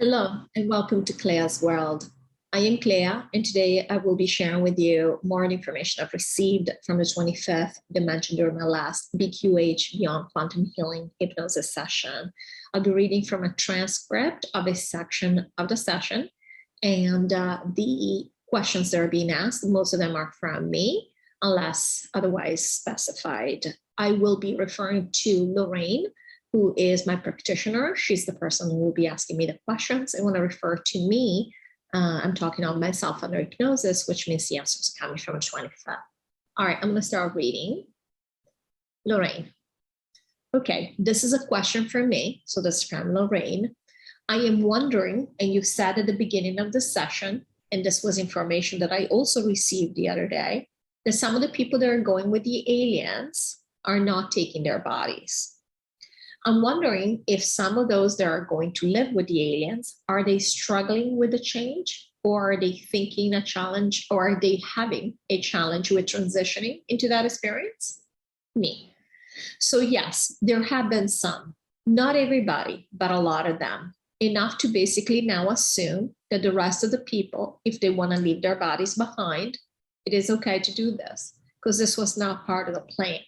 Hello and welcome to CLEA'S World. I am Clea, and today I will be sharing with you more information I've received from the 25th dimension during my last BQH Beyond Quantum Healing Hypnosis session. I'll be reading from a transcript of a section of the session, and the questions that are being asked, most of them are from me, unless otherwise specified. I will be referring to Lorrayne, who is my practitioner. She's the person who will be asking me the questions. And when I refer to me, I'm talking of myself under hypnosis, which means the answers are coming from a 25th. All right, I'm going to start reading. Lorrayne. Okay, this is a question from me. So this is from Lorrayne. I am wondering, and you said at the beginning of the session, and this was information that I also received the other day, that some of the people that are going with the aliens are not taking their bodies. I'm wondering if some of those that are going to live with the aliens, are they struggling with the change, or are they thinking a challenge, or are they having a challenge with transitioning into that experience? Me. So yes, there have been some, not everybody, but a lot of them, enough to basically now assume that the rest of the people, if they want to leave their bodies behind, it is okay to do this because this was not part of the plan.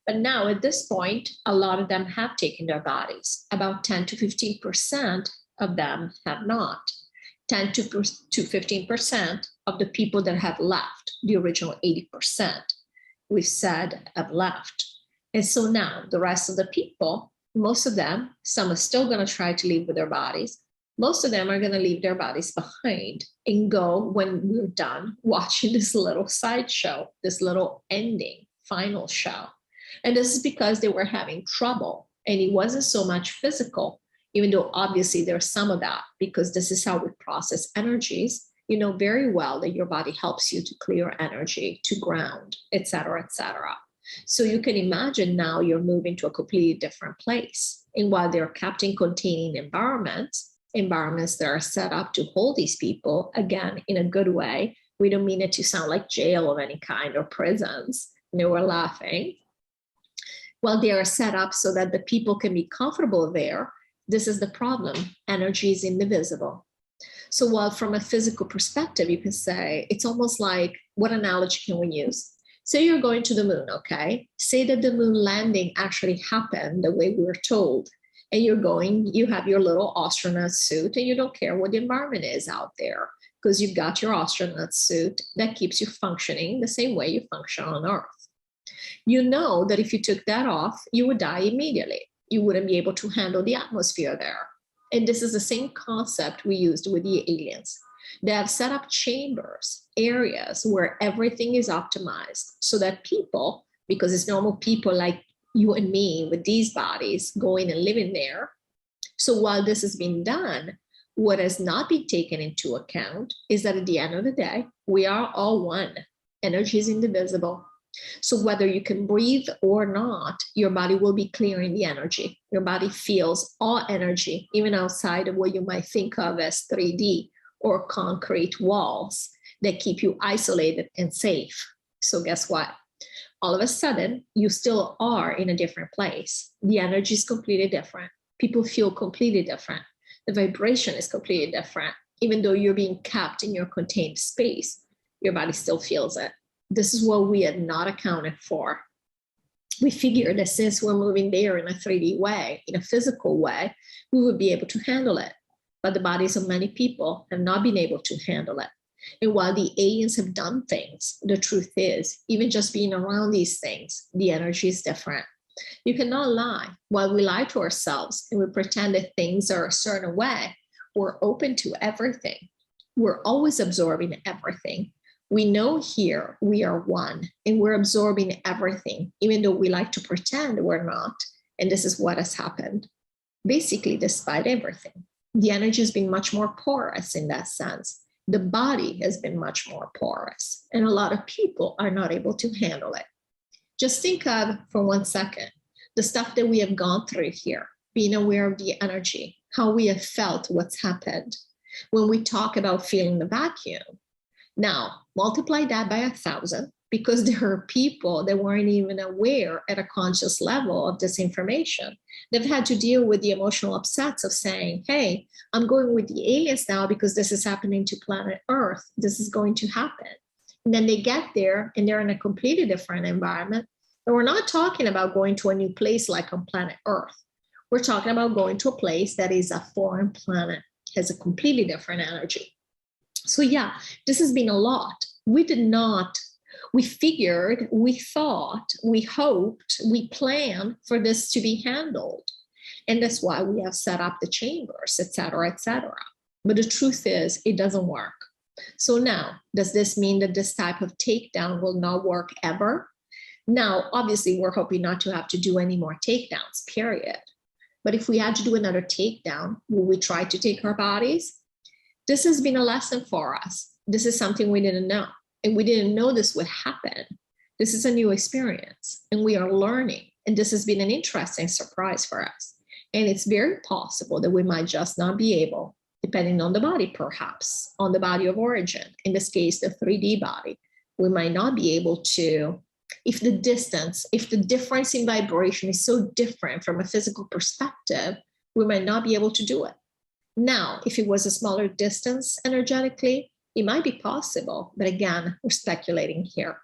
But now at this point, a lot of them have taken their bodies. About 10 to 15% of them have not. 10 to 15% of the people that have left, the original 80%, we've said have left. And so now the rest of the people, most of them, some are still going to try to leave with their bodies. Most of them are going to leave their bodies behind and go when we're done watching this little sideshow, this little ending, final show. And this is because they were having trouble, and it wasn't so much physical, even though obviously there's some of that, because this is how we process energies. You know very well that your body helps you to clear energy, to ground, etc., etc. So you can imagine now you're moving to a completely different place. And while they're kept in containing environments that are set up to hold these people, again, in a good way, we don't mean it to sound like jail of any kind or prisons. And they were laughing. Well, they are set up so that the people can be comfortable there. This is the problem. Energy is indivisible. So while from a physical perspective, you can say, it's almost like, what analogy can we use? Say you're going to the moon, okay? Say that the moon landing actually happened the way we were told. And you're going, you have your little astronaut suit, and you don't care what the environment is out there because you've got your astronaut suit that keeps you functioning the same way you function on Earth. You know that if you took that off, you would die immediately. You wouldn't be able to handle the atmosphere there. And this is the same concept we used with the aliens. They have set up chambers, areas where everything is optimized so that people, because it's normal people like you and me with these bodies going and living there. So while this is being done, what has not been taken into account is that at the end of the day, we are all one. Energy is indivisible. So whether you can breathe or not, your body will be clearing the energy. Your body feels all energy, even outside of what you might think of as 3D or concrete walls that keep you isolated and safe. So guess what? All of a sudden, you still are in a different place. The energy is completely different. People feel completely different. The vibration is completely different. Even though you're being kept in your contained space, your body still feels it. This is what we had not accounted for. We figured that since we're moving there in a 3D way, in a physical way, we would be able to handle it. But the bodies of many people have not been able to handle it. And while the aliens have done things, the truth is, even just being around these things, the energy is different. You cannot lie. While we lie to ourselves and we pretend that things are a certain way, we're open to everything. We're always absorbing everything. We know here we are one and we're absorbing everything, even though we like to pretend we're not. And this is what has happened. Basically, despite everything, the energy has been much more porous in that sense. The body has been much more porous, and a lot of people are not able to handle it. Just think of, for 1 second, the stuff that we have gone through here, being aware of the energy, how we have felt what's happened. When we talk about feeling the vacuum, now multiply that by 1,000 because there are people that weren't even aware at a conscious level of this information. They've had to deal with the emotional upsets of saying, hey, I'm going with the aliens now because this is happening to planet Earth. This is going to happen. And then they get there and they're in a completely different environment. And we're not talking about going to a new place like on planet Earth. We're talking about going to a place that is a foreign planet, has a completely different energy. So yeah, this has been a lot. We figured, we thought, we hoped, we planned for this to be handled. And that's why we have set up the chambers, et cetera, et cetera. But the truth is, it doesn't work. So now, does this mean that this type of takedown will not work ever? Now, obviously, we're hoping not to have to do any more takedowns, period. But if we had to do another takedown, will we try to take our bodies? This has been a lesson for us. This is something we didn't know. And we didn't know this would happen. This is a new experience and we are learning. And this has been an interesting surprise for us. And it's very possible that we might just not be able, depending on the body, perhaps, on the body of origin, in this case, the 3D body, we might not be able to, if the difference in vibration is so different from a physical perspective, we might not be able to do it. Now, if it was a smaller distance energetically, it might be possible, but again, we're speculating here.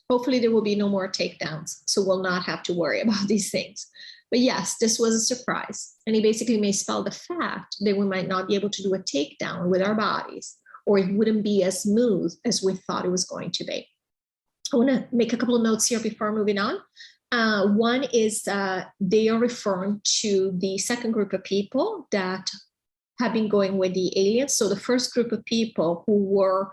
Hopefully there will be no more takedowns, so we'll not have to worry about these things. But yes, this was a surprise. And it basically may spell the fact that we might not be able to do a takedown with our bodies, or it wouldn't be as smooth as we thought it was going to be. I want to make a couple of notes here before moving on. One is they are referring to the second group of people that have been going with the aliens. So the first group of people who were,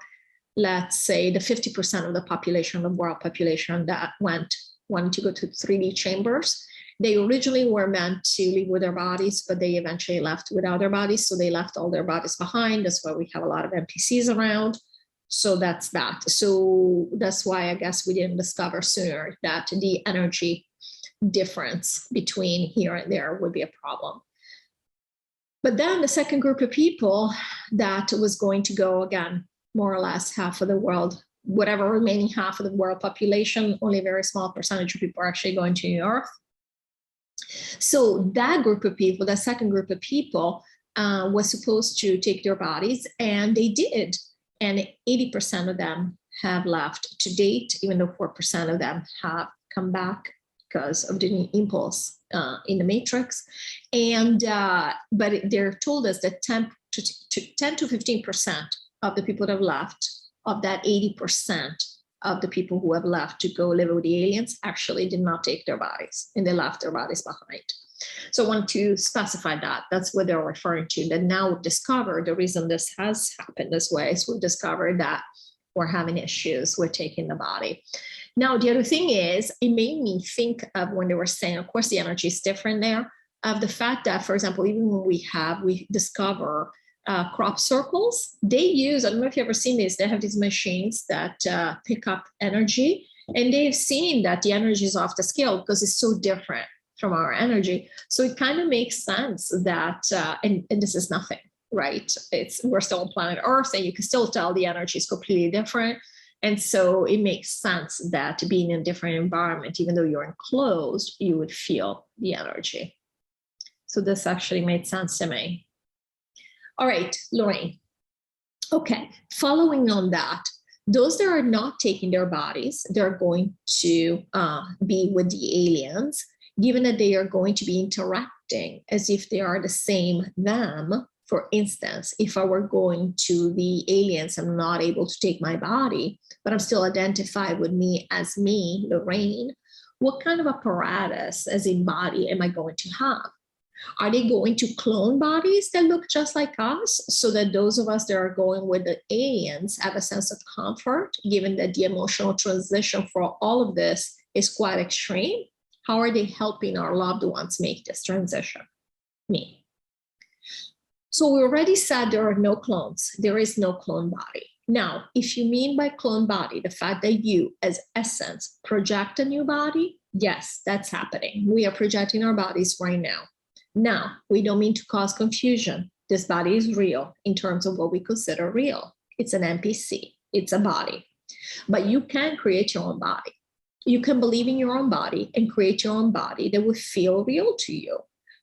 let's say, the 50% of the population, the world population that wanted to go to 3D chambers, they originally were meant to leave with their bodies, but they eventually left without their bodies. So they left all their bodies behind. That's why we have a lot of NPCs around. So that's that. So that's why I guess we didn't discover sooner that the energy difference between here and there would be a problem. But then the second group of people that was going to go, again, more or less half of the world, whatever remaining half of the world population, only a very small percentage of people are actually going to New Earth. So that group of people, that second group of people was supposed to take their bodies, and they did. And 80% of them have left to date, even though 4% of them have come back because of the impulse in the matrix. And but they're told us that 10 to 15% of the people that have left, of that 80% of the people who have left to go live with the aliens, actually did not take their bodies, and they left their bodies behind. So I want to specify that. That's what they're referring to. That now we've discovered the reason this has happened this way is we've discovered that we're having issues with taking the body. Now, the other thing is, it made me think of when they were saying, of course, the energy is different there, of the fact that, for example, even when we discover crop circles, they use, I don't know if you've ever seen this, they have these machines that pick up energy, and they've seen that the energy is off the scale because it's so different from our energy. So it kind of makes sense that, and this is nothing, right? We're still on planet Earth, and you can still tell the energy is completely different. And so it makes sense that being in a different environment, even though you're enclosed, you would feel the energy. So this actually made sense to me. All right, Lorrayne. Okay, following on that, those that are not taking their bodies, they're going to be with the aliens, given that they are going to be interacting as if they are the same them. For instance, if I were going to the aliens, I'm not able to take my body, but I'm still identified with me as me, Lorrayne, what kind of apparatus as in body am I going to have? Are they going to clone bodies that look just like us so that those of us that are going with the aliens have a sense of comfort, given that the emotional transition for all of this is quite extreme? How are they helping our loved ones make this transition? Me. So we already said there are no clones. There is no clone body. Now, if you mean by clone body, the fact that you as essence project a new body, yes, that's happening. We are projecting our bodies right now. Now, we don't mean to cause confusion. This body is real in terms of what we consider real. It's an NPC. It's a body. But you can create your own body. You can believe in your own body and create your own body that will feel real to you,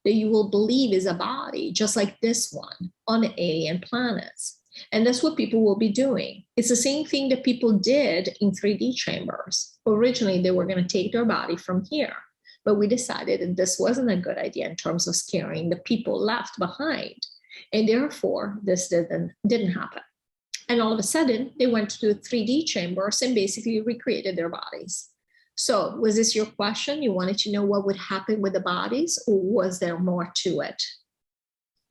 that you will believe is a body just like this one on alien planets. And that's what people will be doing. It's the same thing that people did in 3D chambers. Originally, they were going to take their body from here, but we decided that this wasn't a good idea in terms of scaring the people left behind. And therefore, this didn't happen. And all of a sudden, they went to 3D chambers and basically recreated their bodies. So was this your question? You wanted to know what would happen with the bodies, or was there more to it?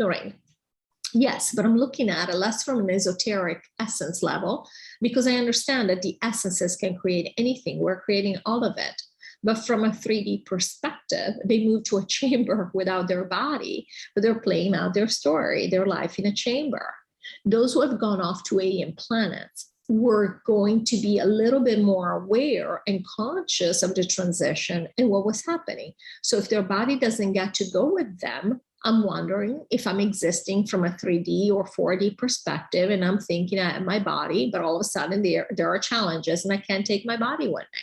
Lorrayne. Yes, but I'm looking at it less from an esoteric essence level, because I understand that the essences can create anything. We're creating all of it. But from a 3D perspective, they move to a chamber without their body, but they're playing out their story, their life in a chamber. Those who have gone off to alien planets were going to be a little bit more aware and conscious of the transition and what was happening. So if their body doesn't get to go with them, I'm wondering if I'm existing from a 3D or 4D perspective, and I'm thinking I have my body, but all of a sudden there are challenges and I can't take my body with me.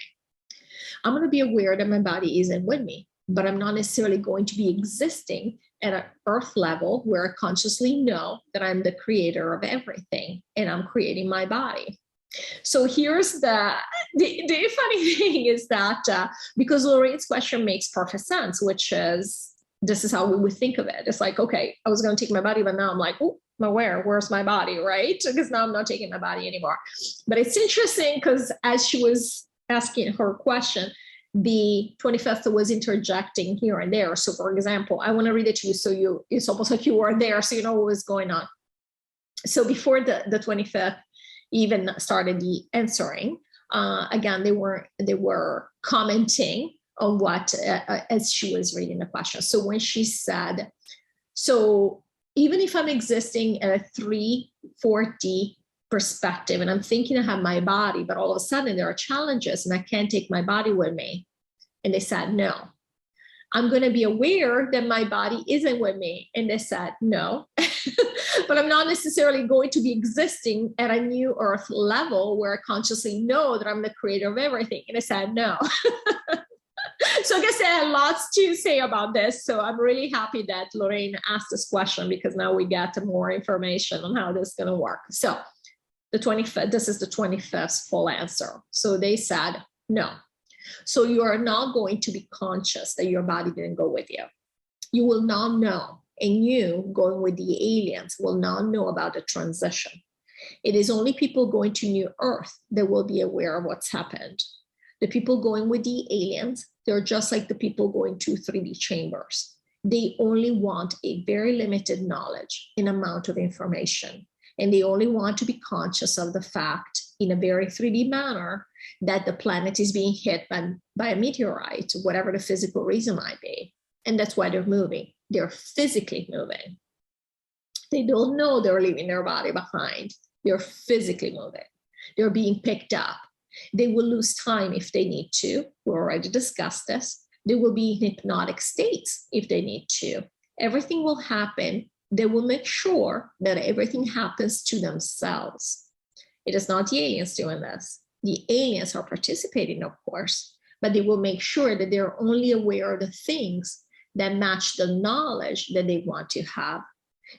I'm going to be aware that my body isn't with me, but I'm not necessarily going to be existing at an earth level where I consciously know that I'm the creator of everything and I'm creating my body. So here's the funny thing is that because Lorrayne's question makes perfect sense, which is, this is how we would think of it. It's like, okay, I was going to take my body, but now I'm like, oh, where's my body, right? Because now I'm not taking my body anymore. But it's interesting because as she was asking her question, the 25th was interjecting here and there. So for example, I want to read it to you so it's almost like you were there, so you know what was going on. So before the 25th even started the answering, again, they were commenting on what, as she was reading the question. So when she said, so even if I'm existing at a 3, 4D perspective, and I'm thinking I have my body, but all of a sudden there are challenges and I can't take my body with me. And they said, no, I'm going to be aware that my body isn't with me. And they said, no, but I'm not necessarily going to be existing at a new earth level where I consciously know that I'm the creator of everything. And I said, no. So I guess I had lots to say about this. So I'm really happy that Lorrayne asked this question, because now we get more information on how this is going to work. So the 25th, this is the 25th full answer. So they said, no. So you are not going to be conscious that your body didn't go with you. You will not know, and you going with the aliens will not know about the transition. It is only people going to New Earth that will be aware of what's happened. The people going with the aliens, they're just like the people going to 3D chambers. They only want a very limited knowledge and amount of information. And they only want to be conscious of the fact in a very 3D manner that the planet is being hit by a meteorite, whatever the physical reason might be. And that's why they're moving. They're physically moving. They don't know they're leaving their body behind. They're physically moving. They're being picked up. They will lose time if they need to. We already discussed this. They will be in hypnotic states if they need to. Everything will happen. They will make sure that everything happens to themselves. It is not the aliens doing this. The aliens are participating, of course, but they will make sure that they're only aware of the things that match the knowledge that they want to have.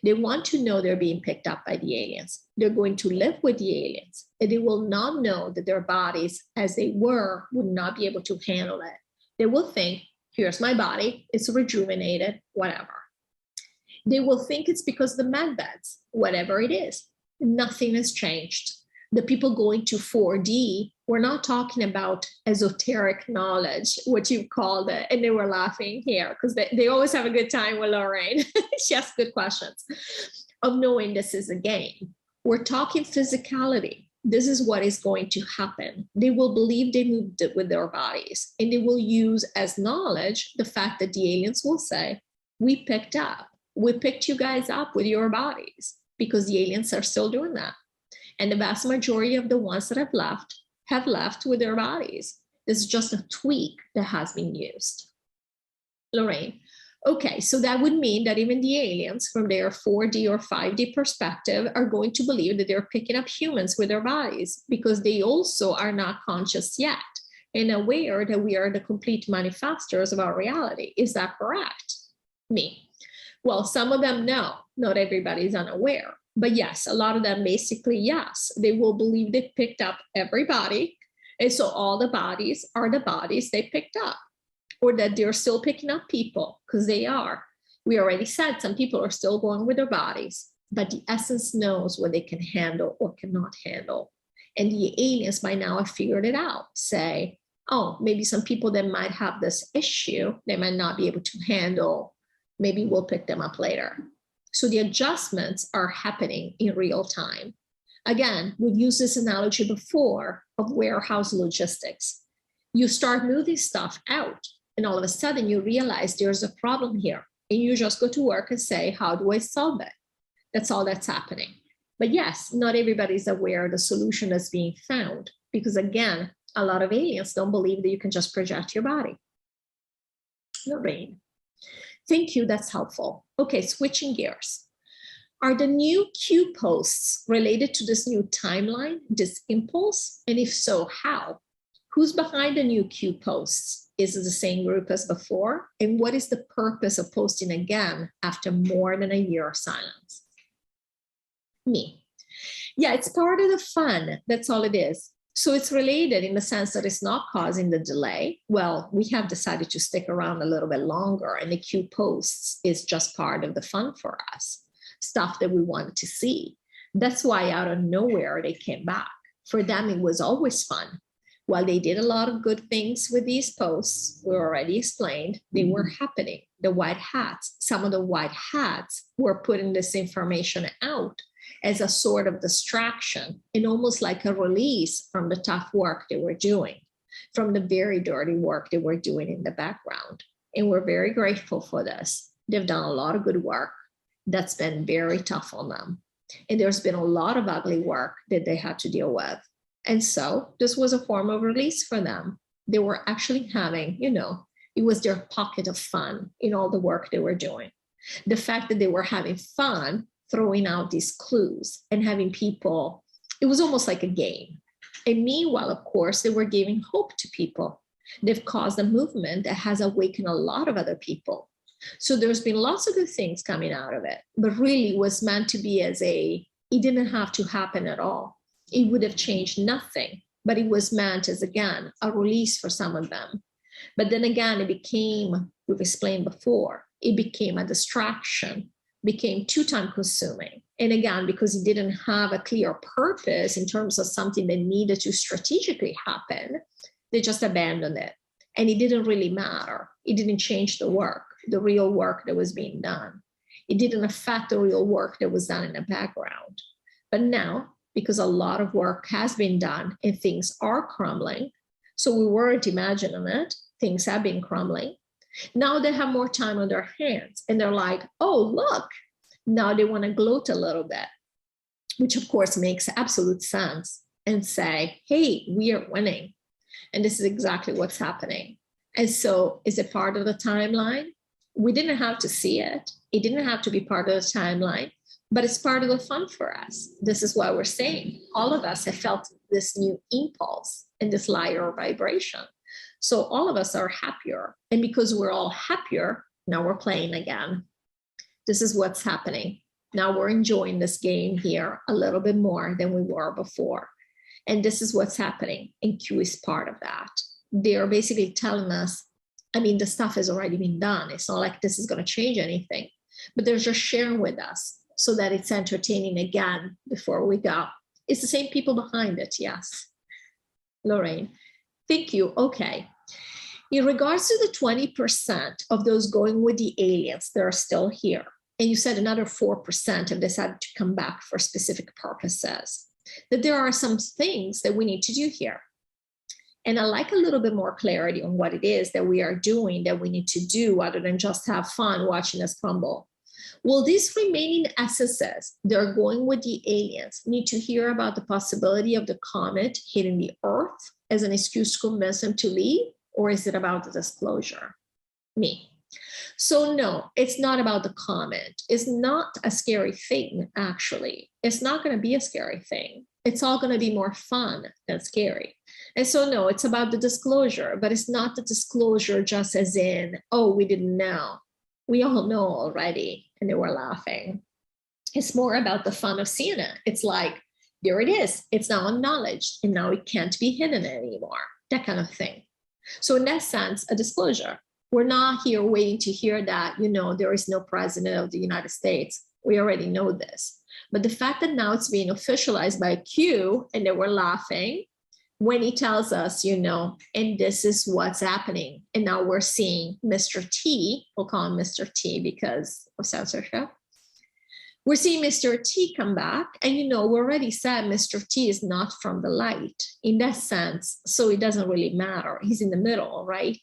They want to know they're being picked up by the aliens. They're going to live with the aliens, and they will not know that their bodies, as they were, would not be able to handle it. They will think, here's my body, it's rejuvenated, whatever. They will think it's because the med beds, whatever it is, nothing has changed. The people going to 4D, we're not talking about esoteric knowledge, what you called it, and they were laughing here because they always have a good time with Lorrayne. She asks good questions of knowing this is a game. We're talking physicality. This is what is going to happen. They will believe they moved it with their bodies, and they will use as knowledge the fact that the aliens will say, we picked you guys up with your bodies, because the aliens are still doing that. And the vast majority of the ones that have left with their bodies. This is just a tweak that has been used. Lorrayne, Okay, so that would mean that even the aliens from their 4D or 5D perspective are going to believe that they're picking up humans with their bodies because they also are not conscious yet and aware that we are the complete manifestors of our reality. Is that correct? Me. Well, some of them know, not everybody's unaware, but yes, a lot of them basically, yes, they will believe they picked up everybody. And so all the bodies are the bodies they picked up, or that they're still picking up people, because they are. We already said some people are still going with their bodies, but the essence knows what they can handle or cannot handle. And the aliens by now have figured it out, say, oh, maybe some people that might have this issue, they might not be able to handle. Maybe we'll pick them up later. So the adjustments are happening in real time. Again, we've used this analogy before of warehouse logistics. You start moving stuff out, and all of a sudden you realize there's a problem here. And you just go to work and say, how do I solve it? That's all that's happening. But yes, not everybody's aware of the solution that's being found, because again, a lot of aliens don't believe that you can just project your body. Lorrayne, thank you, that's helpful. Okay, switching gears. Are the new Q posts related to this new timeline, this impulse? And if so, how? Who's behind the new Q posts? Is it the same group as before? And what is the purpose of posting again after more than a year of silence? Me. Yeah, it's part of the fun. That's all it is. So it's related in the sense that it's not causing the delay. Well, we have decided to stick around a little bit longer, and the Q posts is just part of the fun for us, stuff that we wanted to see. That's why out of nowhere they came back. For them, it was always fun. While they did a lot of good things with these posts, we already explained, they were happening. The white hats, some of the white hats were putting this information out as a sort of distraction and almost like a release from the tough work they were doing, from the very dirty work they were doing in the background. And we're very grateful for this. They've done a lot of good work that's been very tough on them. And there's been a lot of ugly work that they had to deal with. And so this was a form of release for them. They were actually having, it was their pocket of fun in all the work they were doing. The fact that they were having fun throwing out these clues and having people, it was almost like a game. And meanwhile, of course, they were giving hope to people. They've caused a movement that has awakened a lot of other people. So there's been lots of good things coming out of it, but really was meant to be it didn't have to happen at all. It would have changed nothing, but it was meant as, again, a release for some of them. But then again, it became, we've explained before, it became a distraction, became too time consuming. And again, because it didn't have a clear purpose in terms of something that needed to strategically happen, they just abandoned it. And it didn't really matter. It didn't change the work, the real work that was being done. It didn't affect the real work that was done in the background. But now, because a lot of work has been done and things are crumbling, so we weren't imagining it, things have been crumbling. Now they have more time on their hands and they're like, oh, look, now they want to gloat a little bit, which of course makes absolute sense, and say, hey, we are winning. And this is exactly what's happening. And so is it part of the timeline? We didn't have to see it. It didn't have to be part of the timeline, but it's part of the fun for us. This is why we're saying all of us have felt this new impulse and this lighter vibration. So all of us are happier. And because we're all happier, now we're playing again. This is what's happening. Now we're enjoying this game here a little bit more than we were before. And this is what's happening. And Q is part of that. They're basically telling us, the stuff has already been done. It's not like this is going to change anything, but they're just sharing with us so that it's entertaining again before we go. It's the same people behind it, yes. Lorrayne, thank you. Okay. In regards to the 20% of those going with the aliens that are still here, and you said another 4% have decided to come back for specific purposes, that there are some things that we need to do here. And I like a little bit more clarity on what it is that we are doing, that we need to do, other than just have fun watching us crumble. Will these remaining essences that are going with the aliens need to hear about the possibility of the comet hitting the Earth as an excuse to convince them to leave? Or is it about the disclosure? Me. So no, it's not about the comment. It's not a scary thing, actually. It's not going to be a scary thing. It's all going to be more fun than scary. And so no, it's about the disclosure, but it's not the disclosure just as in, oh, we didn't know. We all know already, and they were laughing. It's more about the fun of seeing it. It's like, there it is. It's now acknowledged, and now it can't be hidden anymore. That kind of thing. So in that sense, a disclosure. We're not here waiting to hear that, there is no president of the United States. We already know this. But the fact that now it's being officialized by Q and they were laughing when he tells us, and this is what's happening. And now we're seeing Mr. T, we'll call him Mr. T because of censorship. We're seeing Mr. T come back, and we already said Mr. T is not from the light in that sense, so it doesn't really matter. He's in the middle, right?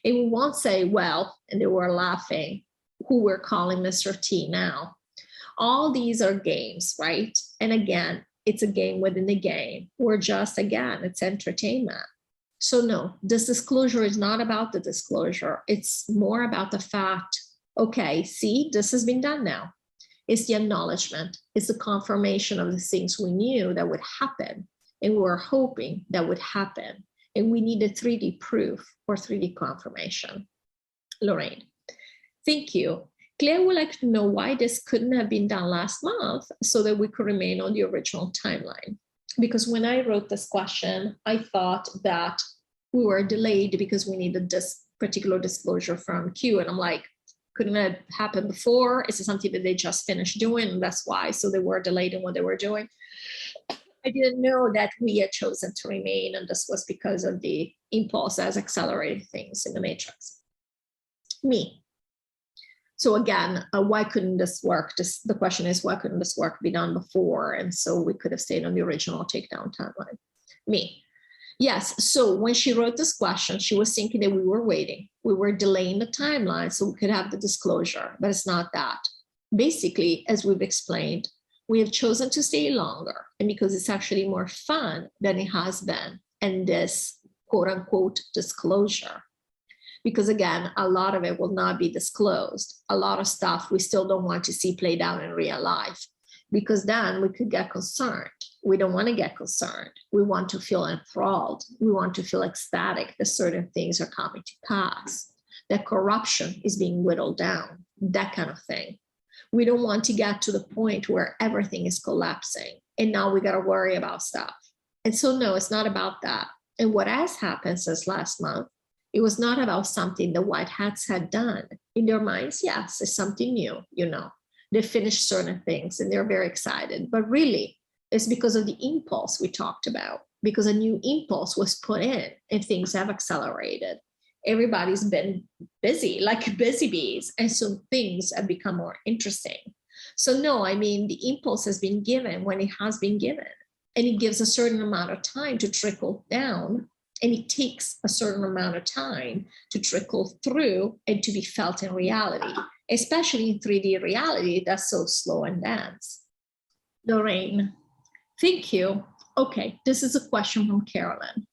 And we won't say, well, and they were laughing, who we're calling Mr. T now. All these are games, right? And again, it's a game within the game. We're just, again, it's entertainment. So no, this disclosure is not about the disclosure. It's more about the fact, okay, see, this has been done now. It's the acknowledgement. It's the confirmation of the things we knew that would happen and we were hoping that would happen. And we needed 3D proof or 3D confirmation. Lorrayne, thank you. Claire would like to know why this couldn't have been done last month so that we could remain on the original timeline. Because when I wrote this question, I thought that we were delayed because we needed this particular disclosure from Q. And I'm like, couldn't have happened before? Is it something that they just finished doing? And that's why. So they were delayed in what they were doing. I didn't know that we had chosen to remain, and this was because of the impulse as accelerated things in the matrix. Me. So again, why couldn't this work? The question is, why couldn't this work be done before? And so we could have stayed on the original takedown timeline. Me. Yes, so when she wrote this question, she was thinking that we were waiting. We were delaying the timeline so we could have the disclosure, but it's not that. Basically, as we've explained, we have chosen to stay longer, and because it's actually more fun than it has been, and this quote unquote disclosure. Because again, a lot of it will not be disclosed. A lot of stuff we still don't want to see played out in real life, because then we could get concerned. We don't want to get concerned. We want to feel enthralled. We want to feel ecstatic that certain things are coming to pass, that corruption is being whittled down, that kind of thing. We don't want to get to the point where everything is collapsing and now we got to worry about stuff. And so, no, it's not about that. And what has happened since last month, it was not about something the white hats had done. In their minds, yes, it's something new, They finished certain things and they're very excited. But really, it's because of the impulse we talked about, because a new impulse was put in and things have accelerated. Everybody's been busy, like busy bees. And so things have become more interesting. So no, I mean, the impulse has been given when it has been given. And it gives a certain amount of time to trickle down. And it takes a certain amount of time to trickle through and to be felt in reality, especially in 3D reality that's so slow and dense. Lorrayne, thank you. Okay, this is a question from Carolyn.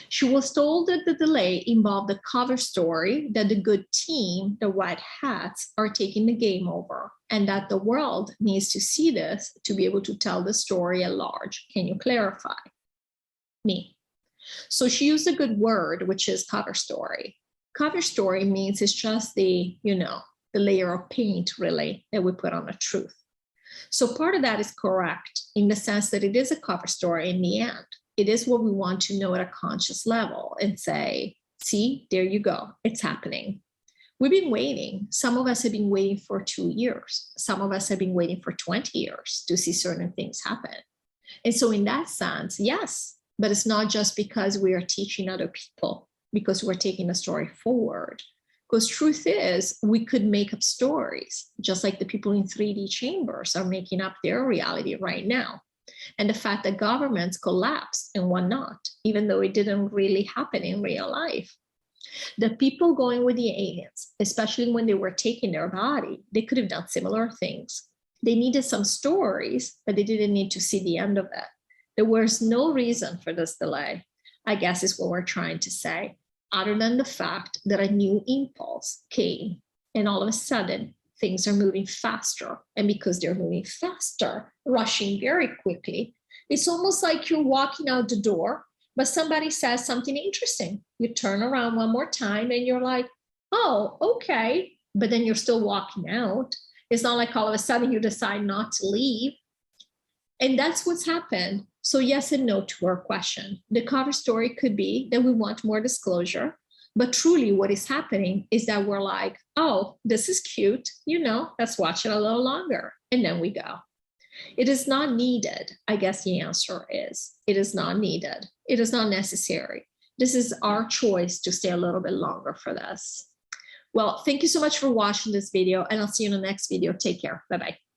She was told that the delay involved the cover story that the good team, the white hats, are taking the game over, and that the world needs to see this to be able to tell the story at large. Can you clarify? Me. So she used a good word, which is cover story. Cover story means it's just the layer of paint, really, that we put on the truth. So part of that is correct in the sense that it is a cover story in the end. It is what we want to know at a conscious level and say, see, there you go, it's happening. We've been waiting. Some of us have been waiting for 2 years. Some of us have been waiting for 20 years to see certain things happen. And so in that sense, yes, but it's not just because we are teaching other people, because we're taking the story forward. Because truth is, we could make up stories, just like the people in 3D chambers are making up their reality right now. And the fact that governments collapsed and whatnot, even though it didn't really happen in real life. The people going with the aliens, especially when they were taking their body, they could have done similar things. They needed some stories, but they didn't need to see the end of it. There was no reason for this delay, I guess is what we're trying to say. other than the fact that a new impulse came and all of a sudden things are moving faster. And because they're moving faster, rushing very quickly, it's almost like you're walking out the door, but somebody says something interesting. You turn around one more time and you're like, oh, okay. But then you're still walking out. It's not like all of a sudden you decide not to leave. And that's what's happened. So yes and no to our question. The cover story could be that we want more disclosure, but truly what is happening is that we're like, oh, this is cute, let's watch it a little longer. And then we go. It is not needed. I guess the answer is, it is not needed. It is not necessary. This is our choice to stay a little bit longer for this. Well, thank you so much for watching this video, and I'll see you in the next video. Take care. Bye-bye.